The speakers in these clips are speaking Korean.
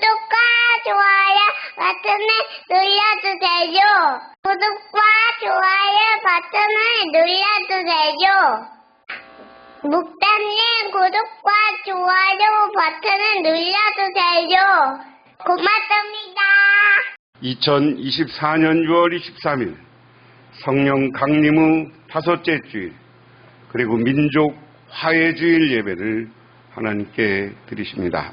구독과 좋아요 버튼을 눌러주세요. 구독과 좋아요 버튼을 눌러주세요. 목사님, 구독과 좋아요 버튼을 눌러주세요. 고맙습니다. 2024년 6월 23일 성령 강림의 5째 주일, 그리고 민족 화해주일 예배를 하나님께 드리십니다.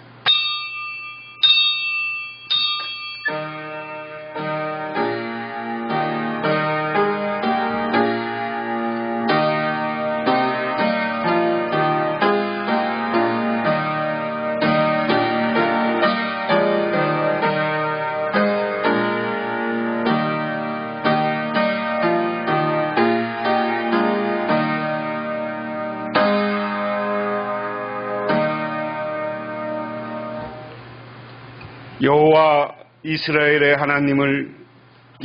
여호와 이스라엘의 하나님을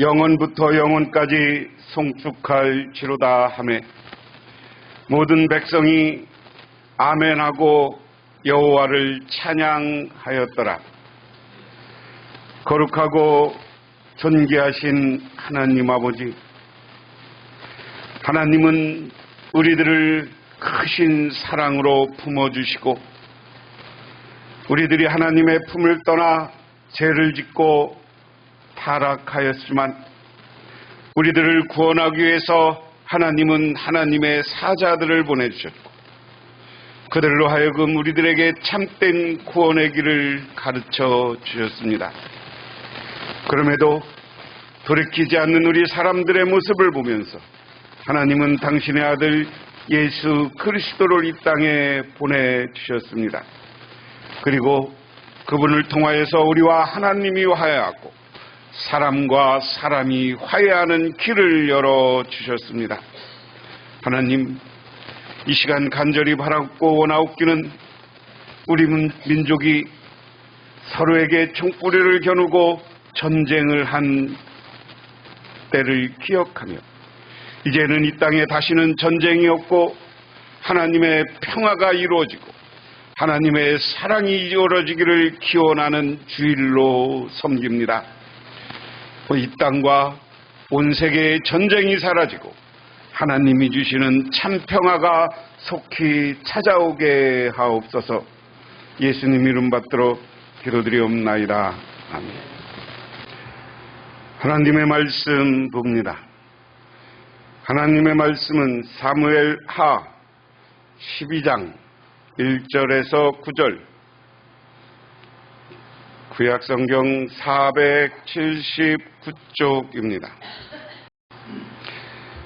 영원부터 영원까지 송축할지로다 하매 모든 백성이 아멘하고 여호와를 찬양하였더라. 거룩하고 존귀하신 하나님 아버지, 하나님은 우리들을 크신 사랑으로 품어주시고 우리들이 하나님의 품을 떠나 죄를 짓고 타락하였지만 우리들을 구원하기 위해서 하나님은 하나님의 사자들을 보내주셨고 그들로 하여금 우리들에게 참된 구원의 길을 가르쳐 주셨습니다. 그럼에도 돌이키지 않는 우리 사람들의 모습을 보면서 하나님은 당신의 아들 예수 그리스도를 이 땅에 보내주셨습니다. 그리고 그분을 통하여서 우리와 하나님이 화해하고 사람과 사람이 화해하는 길을 열어주셨습니다. 하나님, 이 시간 간절히 바라고 원하옵기는 우리 민족이 서로에게 총구리를 겨누고 전쟁을 한 때를 기억하며 이제는 이 땅에 다시는 전쟁이 없고 하나님의 평화가 이루어지고 하나님의 사랑이 이루어지기를 기원하는 주일로 섬깁니다. 이 땅과 온 세계의 전쟁이 사라지고 하나님이 주시는 참 평화가 속히 찾아오게 하옵소서. 예수님 이름 받들어 기도드리옵나이다. 아멘. 하나님의 말씀 봅니다. 하나님의 말씀은 사무엘 하 12장 1절에서 9절, 구약성경 479쪽입니다.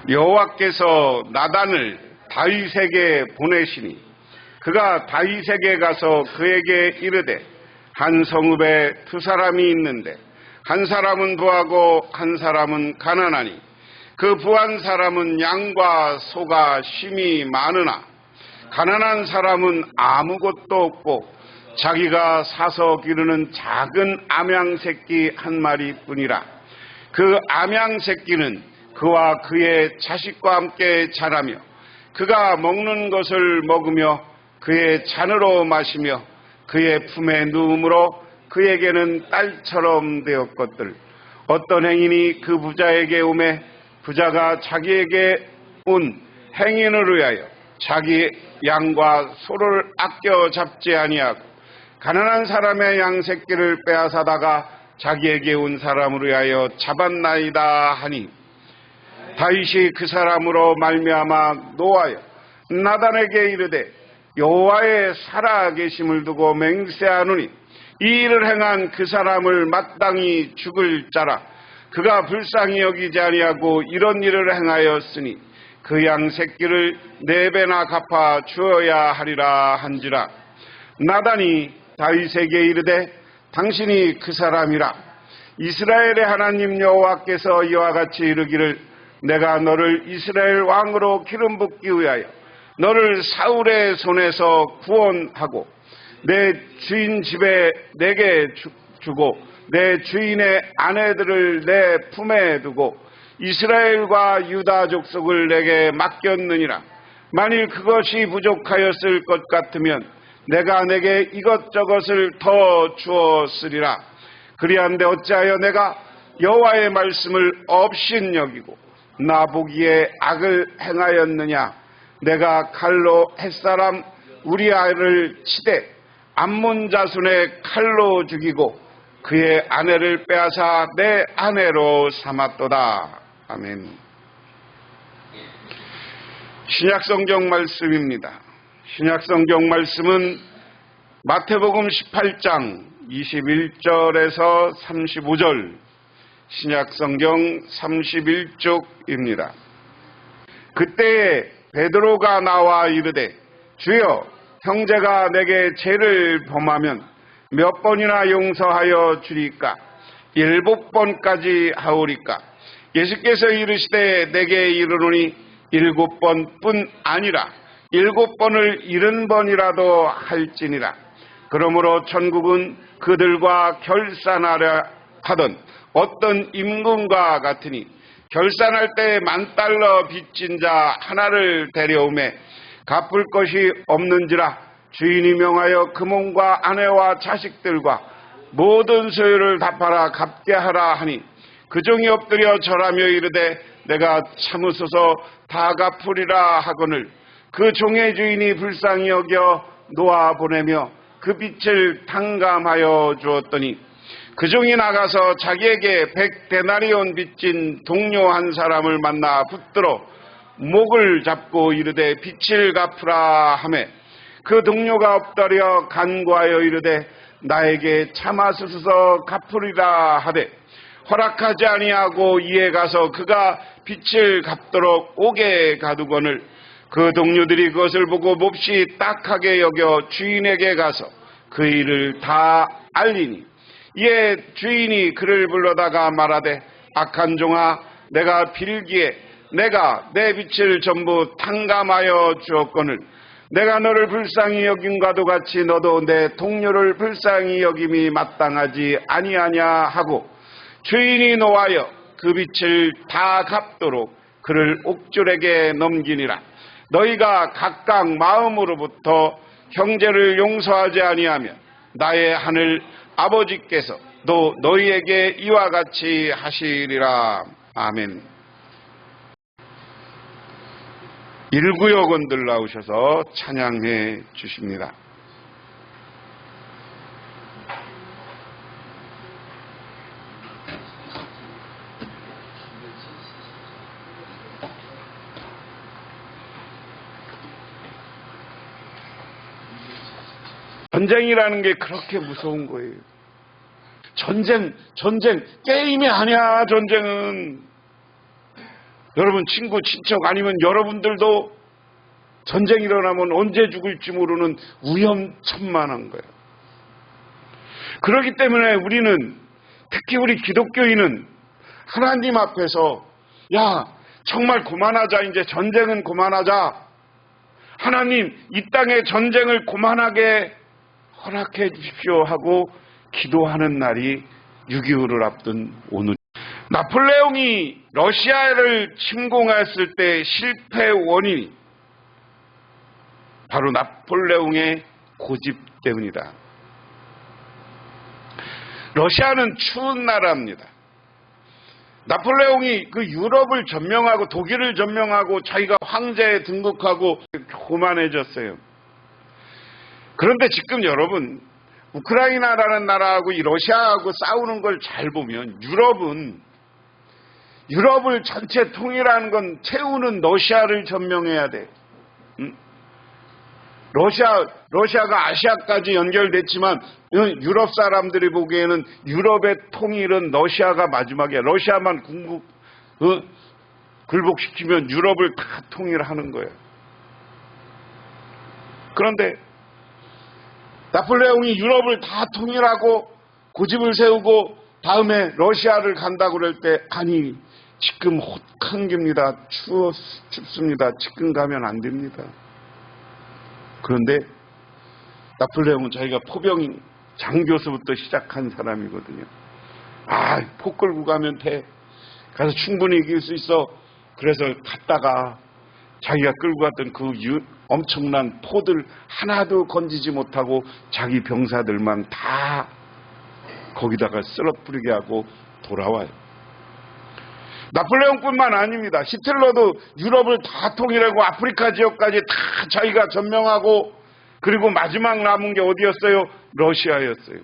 여호와께서 나단을 다윗에게 보내시니 그가 다윗에게 가서 그에게 이르되 한 성읍에 두 사람이 있는데 한 사람은 부하고 한 사람은 가난하니 그 부한 사람은 양과 소가 심히 많으나 가난한 사람은 아무것도 없고 자기가 사서 기르는 작은 암양 새끼 한 마리뿐이라. 그 암양 새끼는 그와 그의 자식과 함께 자라며 그가 먹는 것을 먹으며 그의 잔으로 마시며 그의 품에 누움으로 그에게는 딸처럼 되었거늘. 어떤 행인이 그 부자에게 오매 부자가 자기에게 온 행인을 위하여 자기 양과 소를 아껴 잡지 아니하고 가난한 사람의 양 새끼를 빼앗아다가 자기에게 온 사람을 위하여 잡았나이다 하니 다윗이 그 사람으로 말미암아 노하여 나단에게 이르되 여호와의 살아계심을 두고 맹세하노니 이 일을 행한 그 사람을 마땅히 죽을 자라. 그가 불쌍히 여기지 아니하고 이런 일을 행하였으니 그 양 새끼를 4배나 갚아 주어야 하리라 한지라. 나단이 다윗에게 이르되 당신이 그 사람이라. 이스라엘의 하나님 여호와께서 이와 같이 이르기를 내가 너를 이스라엘 왕으로 기름 붓기 위하여 너를 사울의 손에서 구원하고 내 주인 집에 내게 주고 내 주인의 아내들을 내 품에 두고 이스라엘과 유다 족속을 내게 맡겼느니라. 만일 그것이 부족하였을 것 같으면 내가 내게 이것저것을 더 주었으리라. 그리한데 어찌하여 내가 여호와의 말씀을 업신여기고 나보기에 악을 행하였느냐. 내가 칼로 햇사람 우리아를 치되 암몬 자손의 칼로 죽이고 그의 아내를 빼앗아 내 아내로 삼았도다. 아멘. 신약성경 말씀입니다. 신약성경 말씀은 마태복음 18장 21절에서 35절, 신약성경 31쪽입니다. 그때에 베드로가 나와 이르되 주여, 형제가 내게 죄를 범하면 몇 번이나 용서하여 주리까? 7번까지 하오리까? 예수께서 이르시되 내게 이르노니 7번뿐 아니라 7번을 70번이라도 할지니라. 그러므로 천국은 그들과 결산하려 하던 어떤 임금과 같으니 결산할 때 10,000달러 빚진 자 하나를 데려오매 갚을 것이 없는지라 주인이 명하여 그 몸과 아내와 자식들과 모든 소유를 답하라 갚게 하라 하니 그 종이 엎드려 절하며 이르되 내가 참으소서 다 갚으리라 하거늘 그 종의 주인이 불쌍히 여겨 놓아 보내며 그 빚을 탕감하여 주었더니 그 종이 나가서 자기에게 100데나리온 빚진 동료 한 사람을 만나 붙들어 목을 잡고 이르되 빚을 갚으라 하매 그 동료가 엎드려 간구하여 이르되 나에게 참아소서 갚으리라 하되 허락하지 아니하고 이에 가서 그가 빚을 갚도록 옥에 가두거늘 그 동료들이 그것을 보고 몹시 딱하게 여겨 주인에게 가서 그 일을 다 알리니 이에 주인이 그를 불러다가 말하되 악한 종아, 내가 빌기에 내가 내 빚을 전부 탕감하여 주었거늘 내가 너를 불쌍히 여김과도 같이 너도 내 동료를 불쌍히 여김이 마땅하지 아니하냐 하고 주인이 노하여 그 빚을 다 갚도록 그를 옥졸에게 넘기니라. 너희가 각각 마음으로부터 형제를 용서하지 아니하면 나의 하늘 아버지께서 또 너희에게 이와 같이 하시리라. 아멘. 1구역원들 나오셔서 찬양해 주십니다. 전쟁이라는 게 그렇게 무서운 거예요. 전쟁, 게임이 아니야, 전쟁은. 여러분, 친구, 친척 아니면 여러분들도 전쟁이 일어나면 언제 죽을지 모르는 위험천만한 거예요. 그렇기 때문에 우리는, 특히 우리 기독교인은 하나님 앞에서, 야, 정말 그만하자, 이제 전쟁은 그만하자. 하나님, 이 땅의 전쟁을 그만하게 허락해 주십시오 하고 기도하는 날이 6.25를 앞둔 오늘. 나폴레옹이 러시아를 침공했을 때 실패 원인이 바로 나폴레옹의 고집 때문이다. 러시아는 추운 나라입니다. 나폴레옹이 그 유럽을 점령하고 독일을 점령하고 자기가 황제에 등극하고 교만해졌어요. 그런데 지금 여러분, 우크라이나라는 나라하고 이 러시아하고 싸우는 걸 잘 보면 유럽을 전체 통일하는 건 채우는 러시아를 점령해야 돼. 러시아가 아시아까지 연결됐지만 유럽 사람들이 보기에는 유럽의 통일은 러시아가 마지막이야. 러시아만 굴복시키면 유럽을 다 통일하는 거예요. 그런데 나폴레옹이 유럽을 다 통일하고 고집을 세우고 다음에 러시아를 간다고 그럴 때 아니 지금 혹한 겁니다. 춥습니다. 지금 가면 안 됩니다. 그런데 나폴레옹은 자기가 포병 장교수부터 시작한 사람이거든요. 폭 끌고 가면 돼. 가서 충분히 이길 수 있어. 그래서 갔다가 자기가 끌고 갔던 그 엄청난 포들 하나도 건지지 못하고 자기 병사들만 다 거기다가 쓰러뜨리게 하고 돌아와요. 나폴레옹뿐만 아닙니다. 히틀러도 유럽을 다 통일하고 아프리카 지역까지 다 자기가 점령하고, 그리고 마지막 남은 게 어디였어요? 러시아였어요.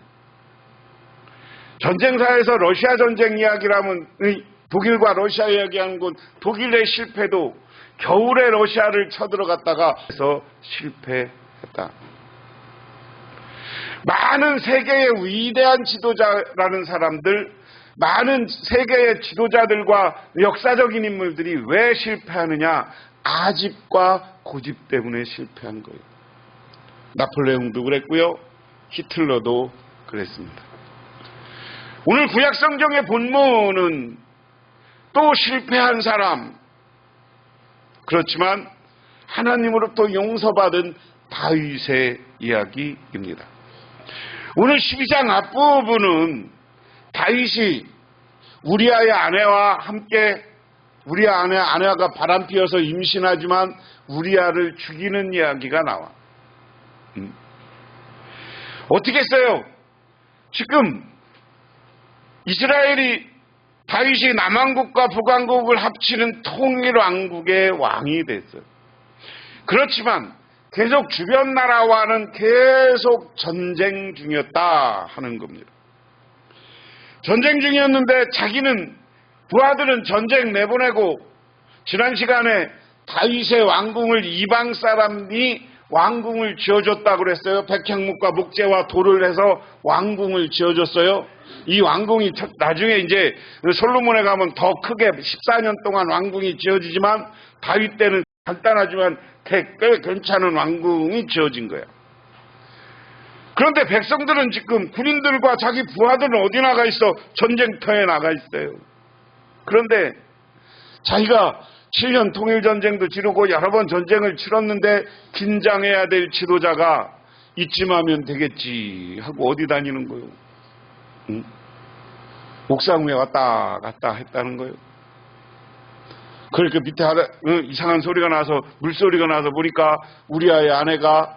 전쟁사에서 러시아 전쟁 이야기라면, 독일과 러시아 이야기하는 건 독일의 실패도 겨울에 러시아를 쳐들어갔다가 해서 실패했다. 많은 세계의 위대한 지도자라는 사람들, 많은 세계의 지도자들과 역사적인 인물들이 왜 실패하느냐? 아집과 고집 때문에 실패한 거예요. 나폴레옹도 그랬고요. 히틀러도 그랬습니다. 오늘 구약성경의 본문은 또 실패한 사람, 그렇지만 하나님으로부터 용서받은 다윗의 이야기입니다. 오늘 12장 앞부분은 다윗이 우리아의 아내와 함께, 우리아의 아내가 바람피어서 임신하지만 우리아를 죽이는 이야기가 나와. 어떻게 했어요? 지금 이스라엘이, 다윗이 남왕국과 북왕국을 합치는 통일왕국의 왕이 됐어요. 그렇지만 계속 주변 나라와는 계속 전쟁 중이었다 하는 겁니다. 전쟁 중이었는데 자기는, 부하들은 전쟁 내보내고, 지난 시간에 다윗의 왕궁을 이방 사람이 왕궁을 지어줬다고 그랬어요. 백향목과 목재와 돌을 해서 왕궁을 지어줬어요. 이 왕궁이 나중에 이제 솔로몬에 가면 더 크게 14년 동안 왕궁이 지어지지만, 다윗 때는 간단하지만 꽤 괜찮은 왕궁이 지어진 거예요. 그런데 백성들은 지금 군인들과 자기 부하들은 어디 나가 있어? 전쟁터에 나가 있어요. 그런데 자기가 7년 통일전쟁도 치르고 여러 번 전쟁을 치렀는데 긴장해야 될 지도자가 이쯤 하면 되겠지 하고 어디 다니는 거예요? 응? 옥상 위에 왔다 갔다 했다는 거예요. 그러니까 밑에 이상한 소리가 나서, 물소리가 나서 보니까 우리아의 아내가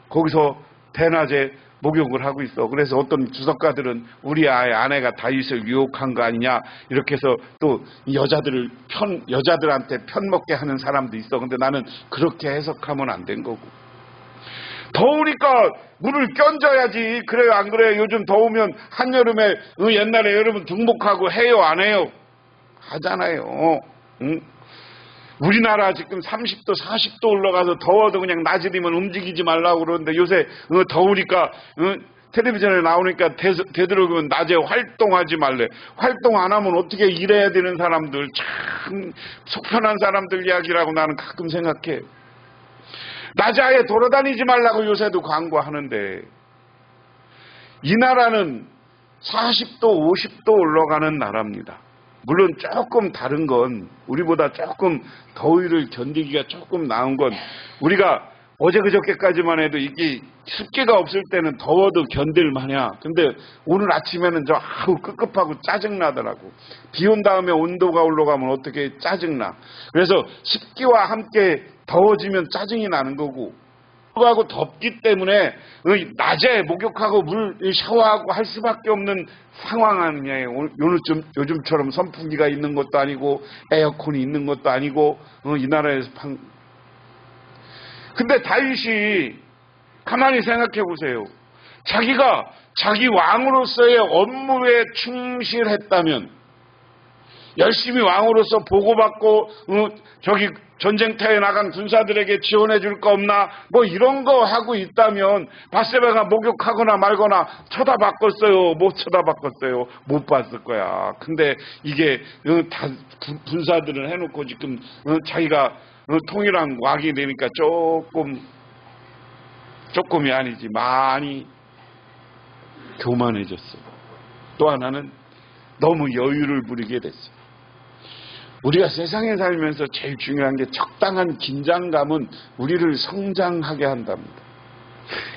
거기서 대낮에 목욕을 하고 있어. 그래서 어떤 주석가들은 우리아의 아내가 다윗을 유혹한 거 아니냐 이렇게 해서 또 여자들한테 편먹게 하는 사람도 있어. 근데 나는 그렇게 해석하면 안 된 거고. 더우니까 물을 껴줘야지. 그래요 안 그래요? 요즘 더우면 한여름에 옛날에 여러분 등목하고 해요 안 해요? 하잖아요. 응? 우리나라 지금 30도 40도 올라가서 더워도 그냥 낮이면 움직이지 말라고 그러는데 요새 더우니까 텔레비전에 나오니까 되도록이면 낮에 활동하지 말래. 활동 안 하면 어떻게 일해야 되는 사람들, 참 속편한 사람들 이야기라고 나는 가끔 생각해. 낮에 아예 돌아다니지 말라고 요새도 광고하는데, 이 나라는 40도 50도 올라가는 나라입니다. 물론 조금 다른 건, 우리보다 조금 더위를 견디기가 조금 나은 건, 우리가 어제 그저께까지만 해도 이게 습기가 없을 때는 더워도 견딜 만이야. 근데 오늘 아침에는 급급하고 짜증나더라고. 비 온 다음에 온도가 올라가면 어떻게 짜증나. 그래서 습기와 함께 더워지면 짜증이 나는 거고, 하고 덥기 때문에 낮에 목욕하고 물 샤워하고 할 수밖에 없는 상황 아니에요. 요즘처럼 선풍기가 있는 것도 아니고 에어컨이 있는 것도 아니고 이 나라에서 근데 다윗이 가만히 생각해 보세요. 자기가 자기 왕으로서의 업무에 충실했다면, 열심히 왕으로서 보고받고 저기 전쟁터에 나간 군사들에게 지원해 줄 거 없나 뭐 이런 거 하고 있다면 밧세바가 목욕하거나 말거나 쳐다봤겠어요? 못 쳐다봤겠어요? 못 봤을 거야. 근데 이게 다 군사들을 해놓고 지금 자기가 통일한 왕이 되니까 조금이 아니지 많이 교만해졌어요. 또 하나는 너무 여유를 부리게 됐어요. 우리가 세상에 살면서 제일 중요한 게 적당한 긴장감은 우리를 성장하게 한답니다.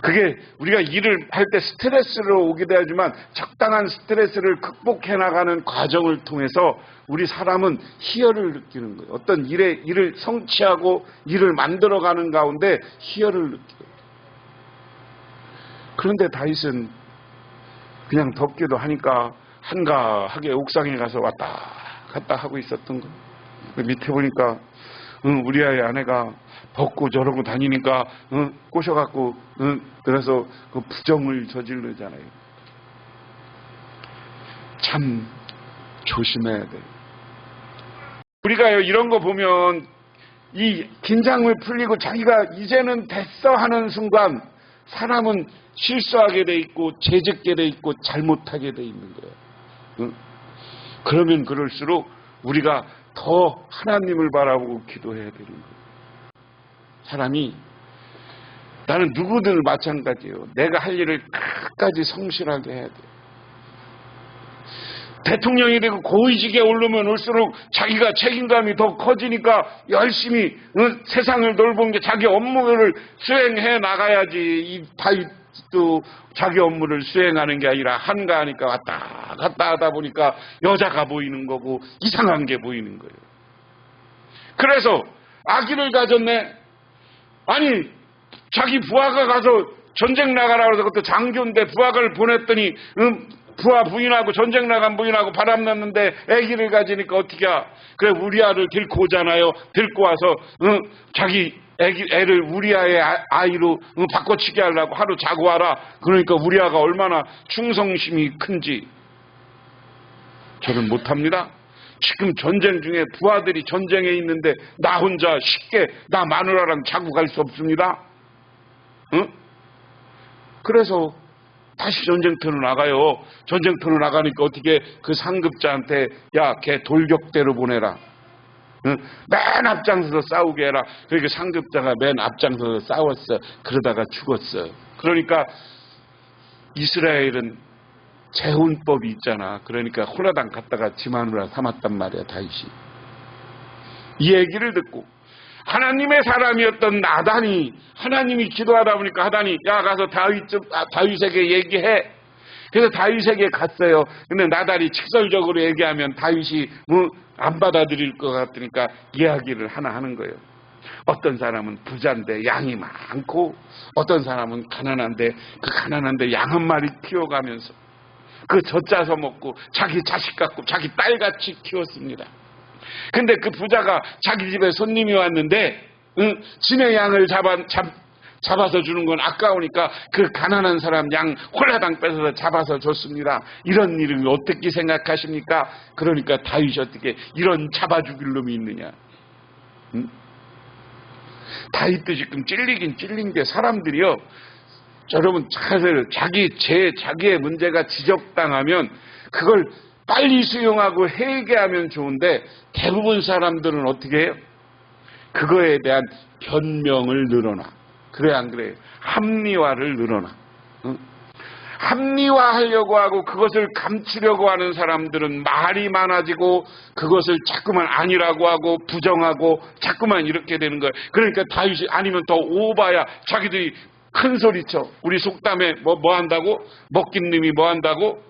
그게 우리가 일을 할 때 스트레스로 오기도 하지만 적당한 스트레스를 극복해 나가는 과정을 통해서 우리 사람은 희열을 느끼는 거예요. 어떤 일을 성취하고 일을 만들어가는 가운데 희열을 느껴요. 그런데 다윗은 그냥 덥기도 하니까 한가하게 옥상에 가서 왔다 갔다 하고 있었던 거예요. 밑에 보니까 우리아의 아내가 벗고 저러고 다니니까 꼬셔갖고 그래서 그 부정을 저지르잖아요. 참 조심해야 돼요. 우리가요 이런 거 보면 이 긴장을 풀리고 자기가 이제는 됐어 하는 순간 사람은 실수하게 돼 있고 죄짓게 돼 있고 잘못하게 돼 있는 거예요. 그러면 그럴수록 우리가 더 하나님을 바라보고 기도해야 되는 거예요. 사람이 나는 누구든 마찬가지예요. 내가 할 일을 끝까지 성실하게 해야 돼요. 대통령이 되고 고위직에 오르면 올수록 자기가 책임감이 더 커지니까 열심히 세상을 돌본 게 자기 업무를 수행해 나가야지. 이 다윗도 자기 업무를 수행하는 게 아니라 한가하니까 왔다 갔다 하다 보니까 여자가 보이는 거고 이상한 게 보이는 거예요. 그래서 아기를 가졌네. 아니 자기 부하가 가서 전쟁 나가라 그래서 그것도 장교인데 부하를 보냈더니 부하 부인하고 전쟁 나간 부인하고 바람났는데 아기를 가지니까 어떻게 하? 그래 우리아를 데리고 오잖아요. 데리고 와서 자기 애를 우리아의 아이로 바꿔치기 하려고 하루 자고 와라. 그러니까 우리아가 얼마나 충성심이 큰지 저는 못합니다. 지금 전쟁 중에 부하들이 전쟁에 있는데 나 혼자 쉽게 나 마누라랑 자고 갈 수 없습니다. 그래서 다시 전쟁터로 나가요. 전쟁터로 나가니까 어떻게 그 상급자한테 야 걔 돌격대로 보내라. 맨 앞장서서 싸우게 해라. 그러니까 상급자가 맨 앞장서서 싸웠어. 그러다가 죽었어. 그러니까 이스라엘은 재혼법이 있잖아. 그러니까 홀라당 갔다가 지 마누라 삼았단 말이야 다윗이. 이 얘기를 듣고 하나님의 사람이었던 나단이 하나님이 기도하다 보니까 하다니 야 가서 다윗에게 얘기해. 그래서 다윗에게 갔어요. 근데 나단이 직설적으로 얘기하면 다윗이 안 받아들일 것 같으니까 이야기를 하나 하는 거예요. 어떤 사람은 부자인데 양이 많고 어떤 사람은 가난한데 그 가난한데 양 한 마리 키워가면서 그 젖짜서 먹고 자기 자식 같고 자기 딸같이 키웠습니다. 근데 그 부자가 자기 집에 손님이 왔는데 지네 양을 잡아서 주는 건 아까우니까 그 가난한 사람 양 홀라당 뺏어서 잡아서 줬습니다. 이런 일을 어떻게 생각하십니까? 그러니까 다윗이 어떻게 이런 잡아죽일 놈이 있느냐. 다윗도 지금 찔리긴 찔린 게 사람들이요. 여러분 자기의 문제가 지적당하면 그걸 빨리 수용하고 회개하면 좋은데 대부분 사람들은 어떻게 해요? 그거에 대한 변명을 늘어놔. 그래 안 그래요? 합리화를 늘어놔. 합리화하려고 하고 그것을 감추려고 하는 사람들은 말이 많아지고 그것을 자꾸만 아니라고 하고 부정하고 자꾸만 이렇게 되는 거예요. 그러니까 다윗이 아니면 더 오바야 자기들이 큰 소리쳐. 우리 속담에 뭐 한다고? 먹긴 놈이 뭐 한다고?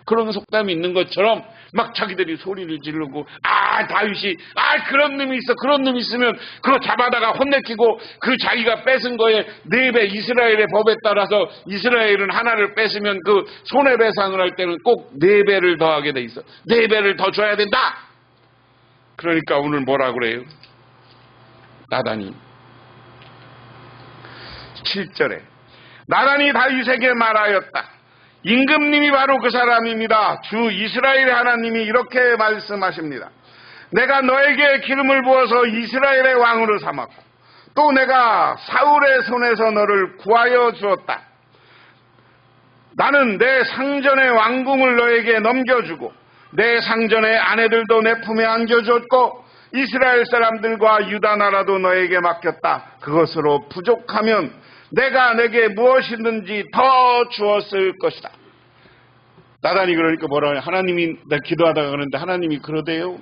그런 속담이 있는 것처럼 막 자기들이 소리를 지르고 다윗이 그런 놈이 있어. 그런 놈이 있으면 그거 잡아다가 혼내키고 그 자기가 뺏은 거에 4배 이스라엘의 법에 따라서 이스라엘은 하나를 뺏으면 그 손해배상을 할 때는 꼭 4배를 더하게 돼 있어. 4배를 더 줘야 된다. 그러니까 오늘 뭐라 그래요? 나단이 7절에 나단이 다윗에게 말하였다. 임금님이 바로 그 사람입니다. 주 이스라엘의 하나님이 이렇게 말씀하십니다. 내가 너에게 기름을 부어서 이스라엘의 왕으로 삼았고 또 내가 사울의 손에서 너를 구하여 주었다. 나는 내 상전의 왕궁을 너에게 넘겨주고 내 상전의 아내들도 내 품에 안겨줬고 이스라엘 사람들과 유다 나라도 너에게 맡겼다. 그것으로 부족하면 내가 내게 무엇이든지 더 주었을 것이다. 나단이 그러니까 뭐라 하냐. 하나님이 나 기도하다가 그러는데 하나님이 그러대요.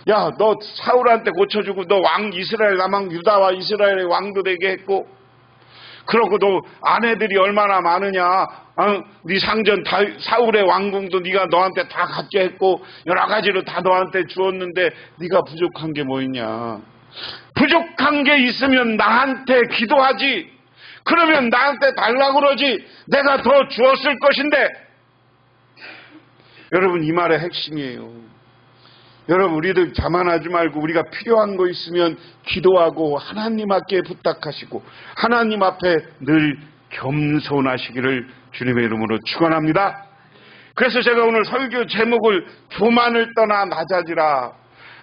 야, 너 사울한테 고쳐주고 너 왕 이스라엘 남왕 유다와 이스라엘의 왕도 되게 했고 그러고 너 아내들이 얼마나 많으냐. 네 상전 사울의 왕궁도 네가 너한테 다 갖게 했고 여러 가지로 다 너한테 주었는데 네가 부족한 게 뭐 있냐. 부족한 게 있으면 나한테 기도하지. 그러면 나한테 달라고 그러지. 내가 더 주었을 것인데. 여러분, 이 말의 핵심이에요. 여러분, 우리들 자만하지 말고 우리가 필요한 거 있으면 기도하고 하나님 앞에 부탁하시고 하나님 앞에 늘 겸손하시기를 주님의 이름으로 축원합니다. 그래서 제가 오늘 설교 제목을 교만을 떠나 낮아지라.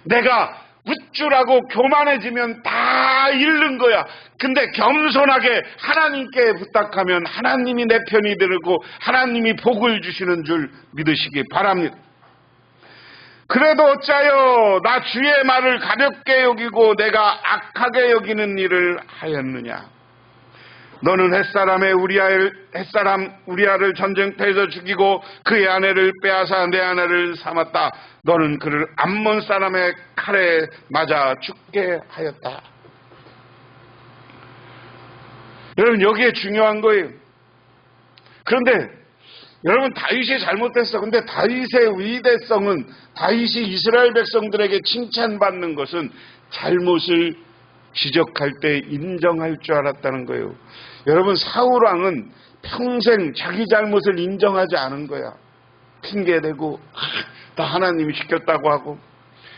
내가 우쭐하고 교만해지면 다 잃는 거야. 근데 겸손하게 하나님께 부탁하면 하나님이 내 편이 되고 하나님이 복을 주시는 줄 믿으시기 바랍니다. 그래도 어찌하여 나 주의 말을 가볍게 여기고 내가 악하게 여기는 일을 하였느냐. 너는 햇사람 우리아를 전쟁터에서 죽이고 그의 아내를 빼앗아 내 아내를 삼았다. 너는 그를 암몬 사람의 칼에 맞아 죽게 하였다. 여러분, 여기에 중요한 거예요. 그런데 여러분, 다윗이 잘못했어. 근데 다윗의 위대성은 다윗이 이스라엘 백성들에게 칭찬받는 것은 잘못을 지적할 때 인정할 줄 알았다는 거예요. 여러분, 사울왕은 평생 자기 잘못을 인정하지 않은 거야. 핑계대고 다 하나님이 시켰다고 하고.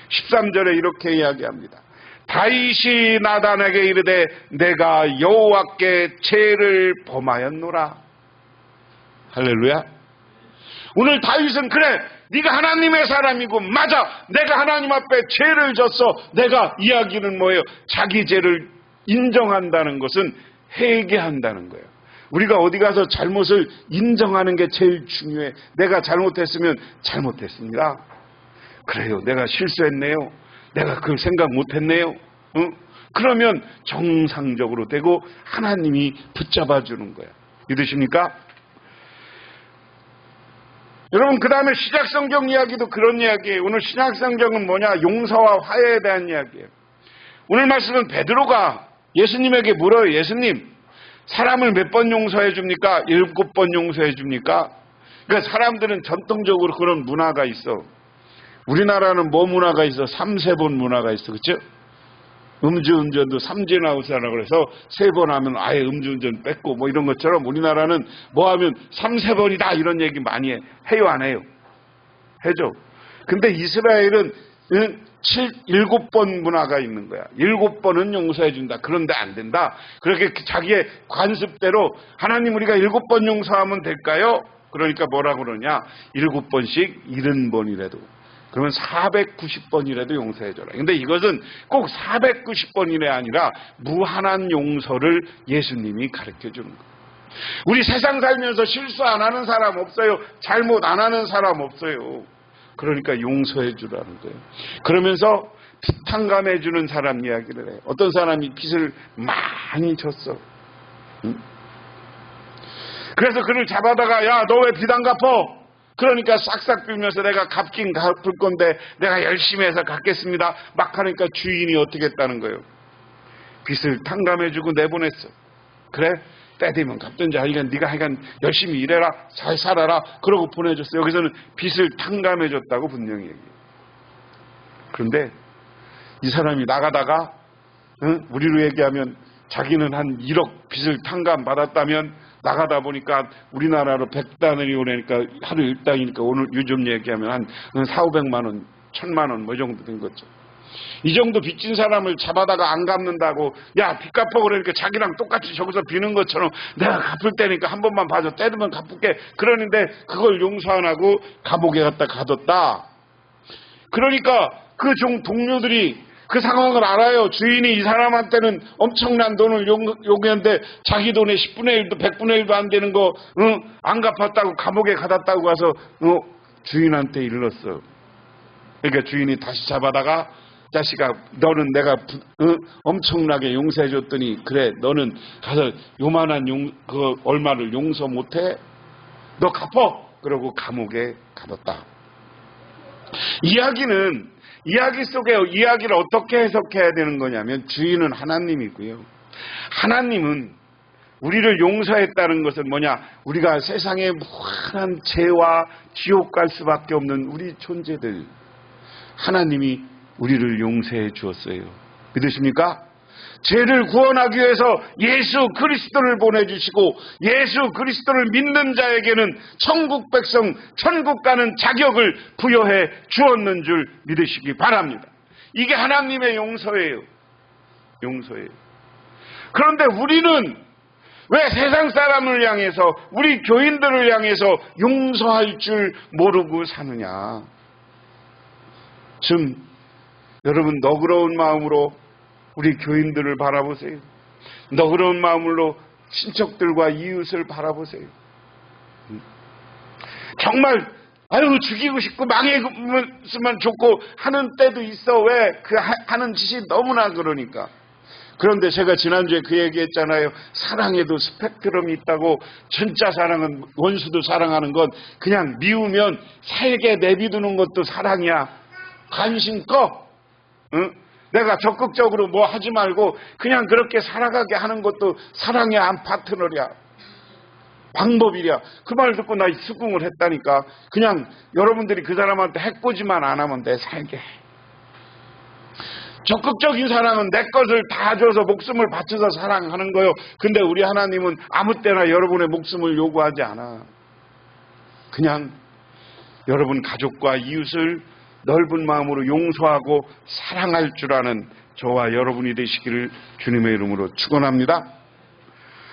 13절에 이렇게 이야기합니다. 다윗이 나단에게 이르되 내가 여호와께 죄를 범하였노라. 할렐루야. 오늘 다윗은 그래, 네가 하나님의 사람이고 맞아, 내가 하나님 앞에 죄를 졌어. 내가 이야기는 뭐예요? 자기 죄를 인정한다는 것은 회개한다는 거예요. 우리가 어디 가서 잘못을 인정하는 게 제일 중요해. 내가 잘못했으면 잘못했습니다. 그래요, 내가 실수했네요. 내가 그걸 생각 못했네요. 그러면 정상적으로 되고 하나님이 붙잡아 주는 거야. 믿으십니까? 여러분, 그 다음에 신약성경 이야기도 그런 이야기예요. 오늘 신약성경은 뭐냐? 용서와 화해에 대한 이야기예요. 오늘 말씀은 베드로가 예수님에게 물어요. 예수님, 사람을 몇 번 용서해 줍니까? 7번 용서해 줍니까? 그러니까 사람들은 전통적으로 그런 문화가 있어. 우리나라는 뭐 문화가 있어? 3, 3번 문화가 있어. 그렇죠? 음주운전도 삼진아웃이라고 그래서 3번 하면 아예 음주운전 뺐고 뭐 이런 것처럼 우리나라는 뭐 하면 3, 4번이다 이런 얘기 많이 해요, 안 해요? 해죠. 근데 이스라엘은 7번 문화가 있는 거야. 7번은 용서해 준다. 그런데 안 된다. 그렇게 자기의 관습대로 하나님, 우리가 7번 용서하면 될까요? 그러니까 뭐라고 그러냐? 7번씩 70번이라도. 그러면 490번이라도 용서해줘라. 근데 이것은 꼭 490번이라 아니라 무한한 용서를 예수님이 가르쳐주는 거예요. 우리 세상 살면서 실수 안 하는 사람 없어요. 잘못 안 하는 사람 없어요. 그러니까 용서해주라는 거예요. 그러면서 부탁감해주는 사람 이야기를 해. 어떤 사람이 빚을 많이 졌어. 그래서 그를 잡아다가 야, 너 왜 빚 안 갚어? 그러니까 싹싹 빌면서 내가 갚긴 갚을 건데 내가 열심히 해서 갚겠습니다. 막 하니까 주인이 어떻게 했다는 거예요? 빚을 탕감해주고 내보냈어. 그래? 때 되면 갚든지 하여간 네가 하여간 열심히 일해라, 잘 살아라, 그러고 보내줬어. 여기서는 빚을 탕감해줬다고 분명히 얘기해요. 그런데 이 사람이 나가다가 우리로 얘기하면 자기는 한 1억 빚을 탕감받았다면 나가다 보니까 우리나라로 100단원이 오니까 하루 1당이니까 오늘 요즘 얘기하면 한 400~500만 원, 1000만 원 뭐 정도 된 거죠. 이 정도 빚진 사람을 잡아다가 안 갚는다고 야, 빚 갚아 그러니까 자기랑 똑같이 저기서 비는 것처럼 내가 갚을 때니까 한 번만 봐줘, 때리면 갚을게. 그러는데 그걸 용서 안 하고 감옥에 갖다 가뒀다. 그러니까 그 동료들이 그 상황을 알아요. 주인이 이 사람한테는 엄청난 돈을 요구했는데 자기 돈의 10분의 1도 100분의 1도 안 되는 거 안 갚았다고 감옥에 가뒀다고 가서 주인한테 일렀어. 그러니까 주인이 다시 잡아다가 자식아, 너는 내가 엄청나게 용서해 줬더니 그래, 너는 가서 요만한 그 얼마를 용서 못해? 너 갚어! 그러고 감옥에 가뒀다. 이야기 속에 이야기를 어떻게 해석해야 되는 거냐면 주인은 하나님이고요. 하나님은 우리를 용서했다는 것은 뭐냐? 우리가 세상에 무한한 죄와 지옥 갈 수밖에 없는 우리 존재들, 하나님이 우리를 용서해 주었어요. 믿으십니까? 죄를 구원하기 위해서 예수 그리스도를 보내주시고 예수 그리스도를 믿는 자에게는 천국 백성, 천국 가는 자격을 부여해 주었는 줄 믿으시기 바랍니다. 이게 하나님의 용서예요. 용서예요. 그런데 우리는 왜 세상 사람을 향해서, 우리 교인들을 향해서 용서할 줄 모르고 사느냐? 좀 여러분 너그러운 마음으로 우리 교인들을 바라보세요. 너그러운 마음으로 친척들과 이웃을 바라보세요. 정말 아유 죽이고 싶고 망했으면 좋고 하는 때도 있어. 왜? 그 하는 짓이 너무나 그러니까. 그런데 제가 지난주에 그 얘기했잖아요. 사랑에도 스펙트럼이 있다고. 진짜 사랑은, 원수도 사랑하는 건 그냥 미우면 살게 내비두는 것도 사랑이야. 관심 꺼. 응? 내가 적극적으로 뭐 하지 말고 그냥 그렇게 살아가게 하는 것도 사랑의 한 파트너야. 방법이랴. 그 말 듣고 나 수긍을 했다니까. 그냥 여러분들이 그 사람한테 해코지만 안 하면 돼. 살게. 적극적인 사랑은 내 것을 다 줘서 목숨을 바쳐서 사랑하는 거요. 근데 우리 하나님은 아무 때나 여러분의 목숨을 요구하지 않아. 그냥 여러분 가족과 이웃을 넓은 마음으로 용서하고 사랑할 줄 아는 저와 여러분이 되시기를 주님의 이름으로 축원합니다.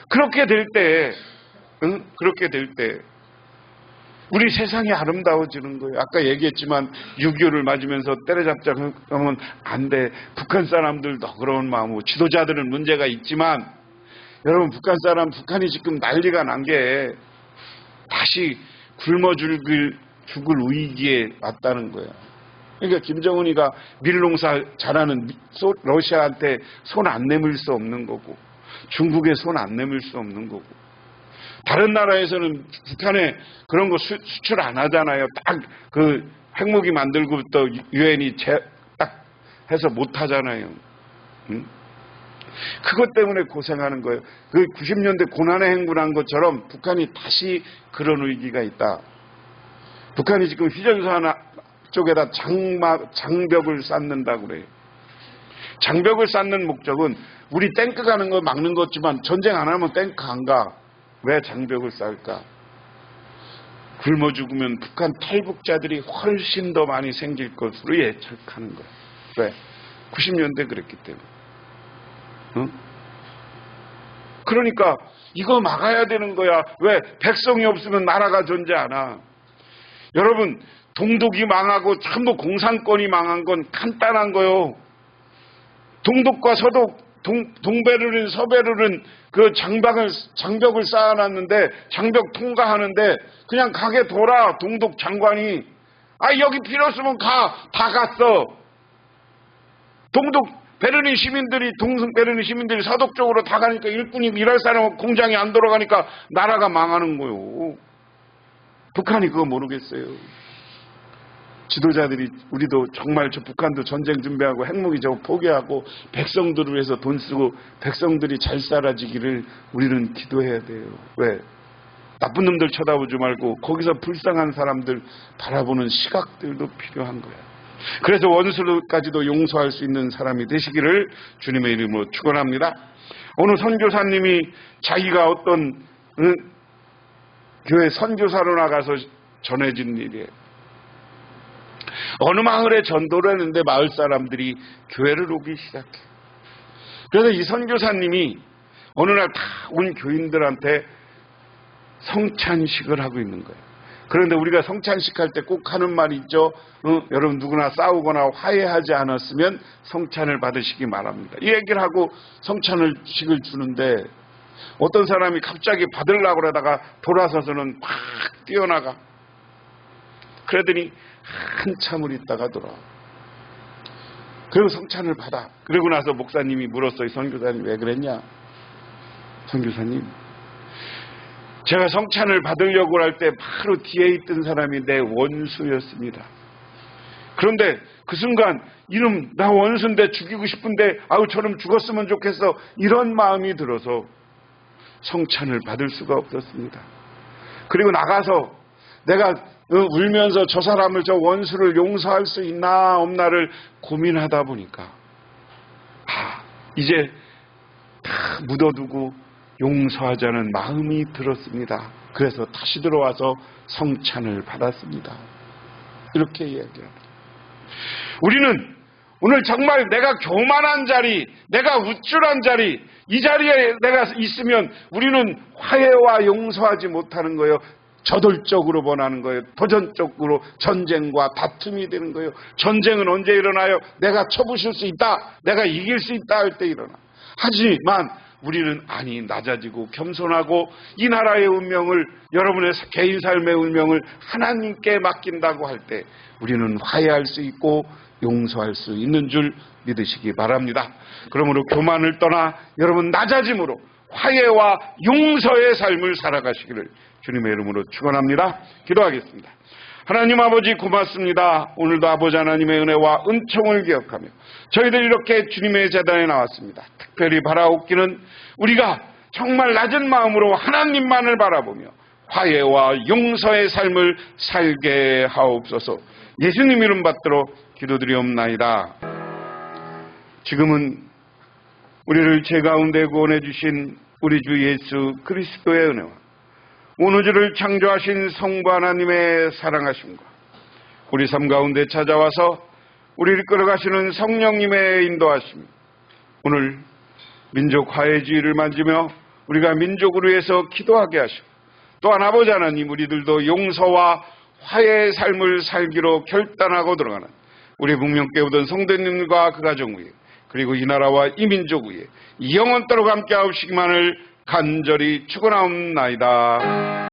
그렇게 될 때, 그렇게 될 때 우리 세상이 아름다워지는 거예요. 아까 얘기했지만 6.25를 맞으면서 때려잡자 하면 안 돼. 북한 사람들 너그러운 마음으로, 지도자들은 문제가 있지만 여러분 북한이 지금 난리가 난 게 다시 굶어 죽을 위기에 왔다는 거예요. 그러니까 김정은이가 밀농사 잘하는 러시아한테 손 안 내밀 수 없는 거고, 중국에 손 안 내밀 수 없는 거고, 다른 나라에서는 북한에 그런 거 수출 안 하잖아요. 딱 그 핵무기 만들고부터 유엔이 딱 해서 못 하잖아요. 응? 그것 때문에 고생하는 거예요. 그 90년대 고난의 행군한 것처럼 북한이 다시 그런 위기가 있다. 북한이 지금 휴전선 쪽에다 장벽을 쌓는다고 그래요. 장벽을 쌓는 목적은 우리 탱크 가는 거 막는 거지만 전쟁 안 하면 탱크 안 가. 왜 장벽을 쌓을까? 굶어 죽으면 북한 탈북자들이 훨씬 더 많이 생길 것으로 예측하는 거예요. 왜? 90년대 그랬기 때문에. 응? 그러니까 이거 막아야 되는 거야. 왜? 백성이 없으면 나라가 존재하나. 여러분 동독이 망하고 전부 공산권이 망한 건 간단한 거요. 동독과 서독, 동베르린, 서베르린 그 장벽을 쌓아놨는데 장벽 통과하는데 그냥 가게 돌아. 동독 장관이 여기 필요 없으면 가. 다 갔어. 베르린 시민들이 서독 쪽으로 다 가니까 일꾼이 일할 사람 공장이 안 돌아가니까 나라가 망하는 거요. 북한이 그거 모르겠어요. 지도자들이 우리도 정말 저 북한도 전쟁 준비하고 핵무기 저거 포기하고 백성들을 위해서 돈 쓰고 백성들이 잘 살아지기를 우리는 기도해야 돼요. 왜? 나쁜 놈들 쳐다보지 말고 거기서 불쌍한 사람들 바라보는 시각들도 필요한 거야. 그래서 원수까지도 용서할 수 있는 사람이 되시기를 주님의 이름으로 축원합니다. 오늘 선교사님이 자기가 어떤 교회 선교사로 나가서 전해진 일이에요. 어느 마을에 전도를 했는데 마을 사람들이 교회를 오기 시작해. 그래서 이 선교사님이 어느 날 다 온 교인들한테 성찬식을 하고 있는 거예요. 그런데 우리가 성찬식 할 때 꼭 하는 말이 있죠. 여러분 누구나 싸우거나 화해하지 않았으면 성찬을 받으시기 바랍니다. 이 얘기를 하고 성찬식을 주는데 어떤 사람이 갑자기 받으려고 그러다가 돌아서서는 팍 뛰어나가. 그러더니 한참을 있다가 돌아와. 그리고 성찬을 받아. 그러고 나서 목사님이 물었어요. 선교사님 왜 그랬냐? 선교사님, 제가 성찬을 받으려고 할 때 바로 뒤에 있던 사람이 내 원수였습니다. 그런데 그 순간 이놈 나 원수인데 죽이고 싶은데 저놈 죽었으면 좋겠어. 이런 마음이 들어서 성찬을 받을 수가 없었습니다. 그리고 나가서 내가 울면서 저 사람을, 저 원수를 용서할 수 있나 없나를 고민하다 보니까 이제 다 묻어두고 용서하자는 마음이 들었습니다. 그래서 다시 들어와서 성찬을 받았습니다. 이렇게 이야기합니다. 우리는 오늘 정말 내가 교만한 자리, 내가 우쭐한 자리, 이 자리에 내가 있으면 우리는 화해와 용서하지 못하는 거예요. 저돌적으로 번하는 거예요. 도전적으로 전쟁과 다툼이 되는 거예요. 전쟁은 언제 일어나요? 내가 쳐부실 수 있다, 내가 이길 수 있다 할 때 일어나. 하지만 우리는 낮아지고 겸손하고 이 나라의 운명을, 여러분의 개인 삶의 운명을 하나님께 맡긴다고 할 때 우리는 화해할 수 있고 용서할 수 있는 줄 믿으시기 바랍니다. 그러므로 교만을 떠나 여러분 낮아짐으로 화해와 용서의 삶을 살아가시기를 주님의 이름으로 축원합니다. 기도하겠습니다. 하나님 아버지 고맙습니다. 오늘도 아버지 하나님의 은혜와 은총을 기억하며 저희들 이렇게 주님의 제단에 나왔습니다. 특별히 바라옵기는 우리가 정말 낮은 마음으로 하나님만을 바라보며 화해와 용서의 삶을 살게 하옵소서. 예수님 이름 받들어 기도드리옵나이다. 지금은 우리를 죄 가운데 구원해 주신 우리 주 예수 그리스도의 은혜와 온 우주를 창조하신 성부 하나님의 사랑하심과 우리 삶 가운데 찾아와서 우리를 끌어가시는 성령님의 인도하심, 오늘 민족 화해주의를 만지며 우리가 민족을 위해서 기도하게 하시고, 또한 아버지 하나님 우리들도 용서와 화해의 삶을 살기로 결단하고 들어가는 우리 북녘 깨우던 성도님과 그 가정 위에, 그리고 이 나라와 이 민족 위에 영원토록 함께 하옵시기만을 간절히 축원하옵나이다.